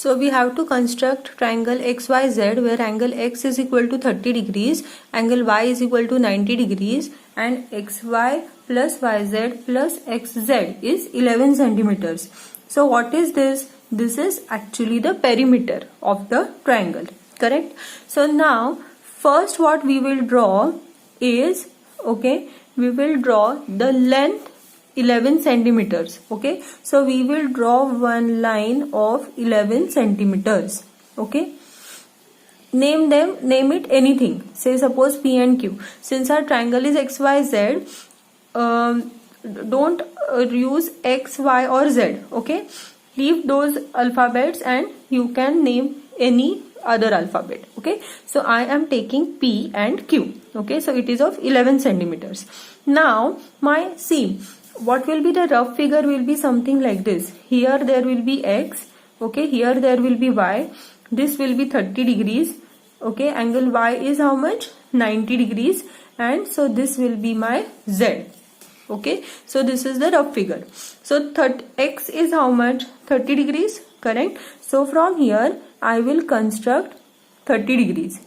So we have to construct triangle XYZ where angle X is equal to 30 degrees, angle Y is equal to 90 degrees and XY plus YZ plus XZ is 11 centimeters. So what is this? This is actually the perimeter of the triangle, correct? So now first what we will draw is, we will draw the length 11 centimeters. So we will draw one line of 11 centimeters. Name it anything, say suppose P and Q. Since our triangle is XYZ, don't use X, Y or Z. Leave those alphabets and you can name any other alphabet. So I am taking P and Q. So it is of 11 centimeters. Now what will be the rough figure will be something like this. Here there will be X, here there will be Y, this will be 30 degrees, angle Y is how much? 90 degrees, and so this will be my Z. So this is the rough figure. So X is how much? 30 degrees, correct? So from here I will construct 30 degrees.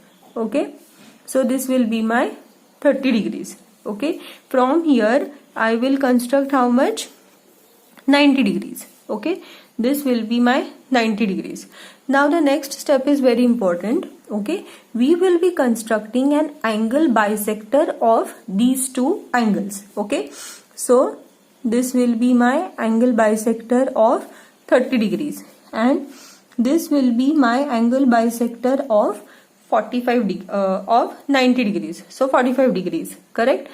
So this will be my 30 degrees. From here I will construct how much? 90 degrees. This will be my 90 degrees. Now the next step is very important. We will be constructing an angle bisector of these two angles. So this will be my angle bisector of 30 degrees and this will be my angle bisector of 90 degrees. So 45 degrees, correct?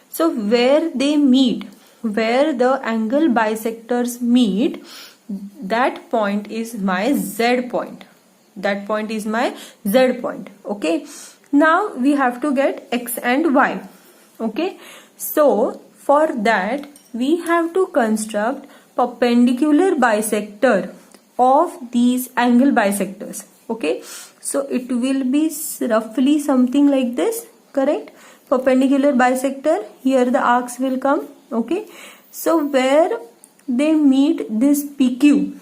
So where they meet, where the angle bisectors meet, that point is my Z point. That point is my Z point. Now we have to get X and Y. So for that we have to construct perpendicular bisector of these angle bisectors. So it will be roughly something like this, correct? Perpendicular bisector, here the arcs will come. So where they meet this PQ,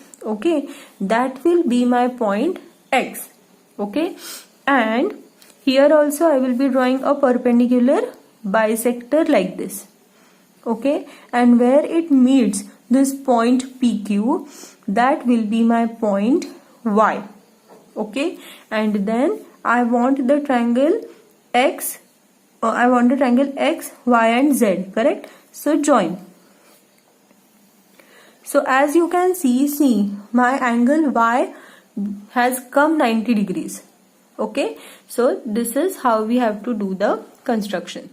that will be my point X. And here also I will be drawing a perpendicular bisector like this. And where it meets this point PQ, that will be my point Y. And then I want the triangle X, Y and Z, correct? So join. So as you can see my angle Y has come 90 degrees. So this is how we have to do the construction.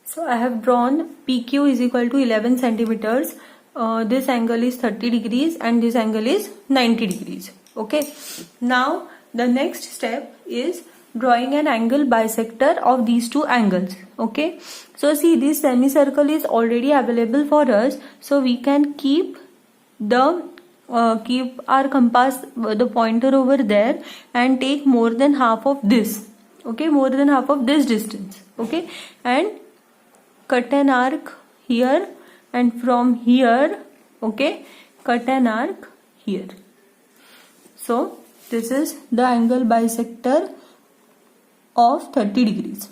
So I have drawn PQ is equal to 11 centimeters. This angle is 30 degrees and this angle is 90 degrees. Now the next step is drawing an angle bisector of these two angles. So see, this semicircle is already available for us, so we can keep our compass, the pointer over there, and take more than half of this, more than half of this distance, and cut an arc here, and from here, cut an arc here. So this is the angle bisector of 30 degrees.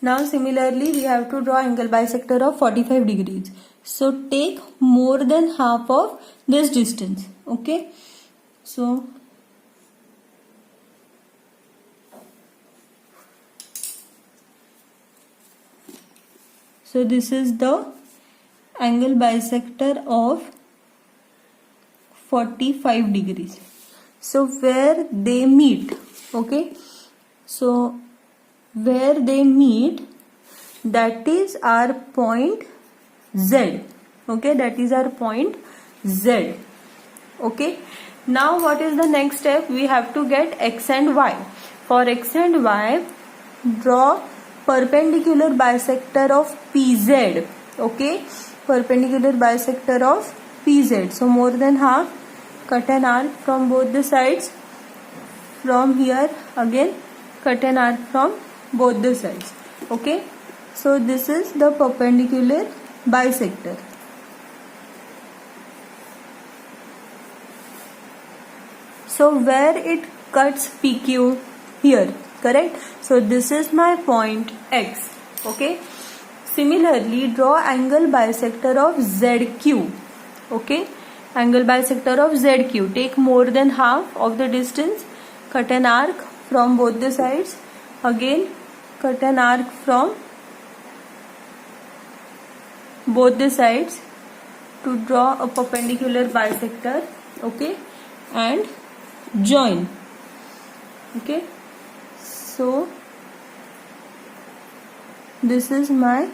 Now similarly we have to draw angle bisector of 45 degrees. So take more than half of this distance. So this is the angle bisector of 45 degrees. So where they meet, so where they meet, that is our point Z. That is our point Z. Now what is the next step? We have to get X and Y. For X and Y, draw perpendicular bisector of PZ. Perpendicular bisector of PZ. So more than half, cut an arc from both the sides. From here again cut an arc from both the sides. Okay, so this is the perpendicular bisector. So where it cuts PQ? Here, correct? So this is my point X. Okay. Similarly, draw angle bisector of ZQ. Okay. Angle bisector of ZQ. Take more than half of the distance. Cut an arc from both the sides. Again, cut an arc from both the sides to draw a perpendicular bisector. Okay. And join. Okay. So this is my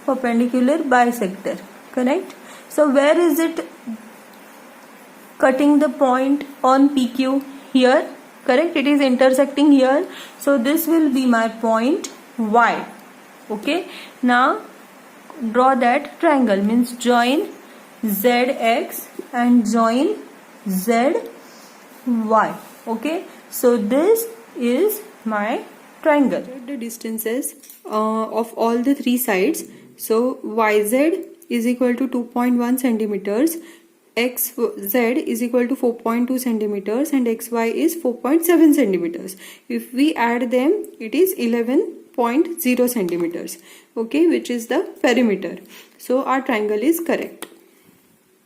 perpendicular bisector, correct? So where is it cutting the point on PQ? Here, correct? It is intersecting here. So this will be my point Y. Okay. Now draw that triangle, means join ZX and join ZY. Okay. So this is my triangle. The distances of all the three sides. So YZ is equal to 2.1 centimeters, XZ is equal to 4.2 centimeters, and XY is 4.7 centimeters. If we add them, it is 11.0 centimeters. Okay, which is the perimeter. So our triangle is correct.